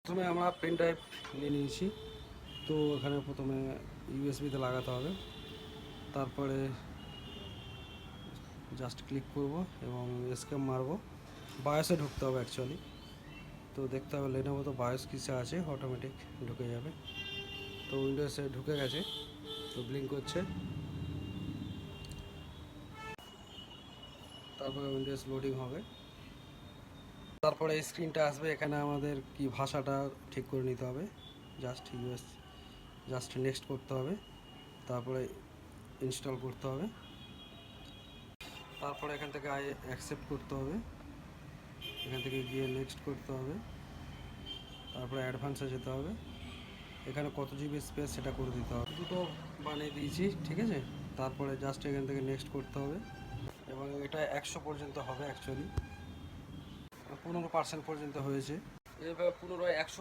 প্রথমে আমরা pen drive নিয়ে নিয়েছি। তো এখানে প্রথমে ইউএসবিতে লাগাতে হবে, তারপরে জাস্ট ক্লিক করব এবং এসকেপ মারবো। বায়োসে ঢুকতে হবে অ্যাকচুয়ালি। তো দেখতে হবে লেনোভো তো বায়োস কিসে আছে, অটোমেটিক ঢুকে যাবে। তো উইন্ডোজে ঢুকে গেছে, তো ব্লিঙ্ক করছে। তারপরে উইন্ডোজ লোডিং হবে, তারপরে এই স্ক্রিনটা আসবে। এখানে আমাদের কি ভাষাটা ঠিক করে নিতে হবে। জাস্ট নেক্সট করতে হবে, তারপরে ইনস্টল করতে হবে, তারপরে এখান থেকে অ্যাকসেপ্ট করতে হবে, এখান থেকে গিয়ে নেক্সট করতে হবে, তারপরে অ্যাডভান্সে যেতে হবে। এখানে কত জিবি স্পেস সেটা করে দিতে হবে। দুটো বানিয়ে দিয়েছি, ঠিক আছে। তারপরে জাস্ট এখান থেকে নেক্সট করতে হবে এবং এটা 100 পর্যন্ত হবে। অ্যাকচুয়ালি 15% পর্যন্ত হয়েছে। এবার পুনরায় 100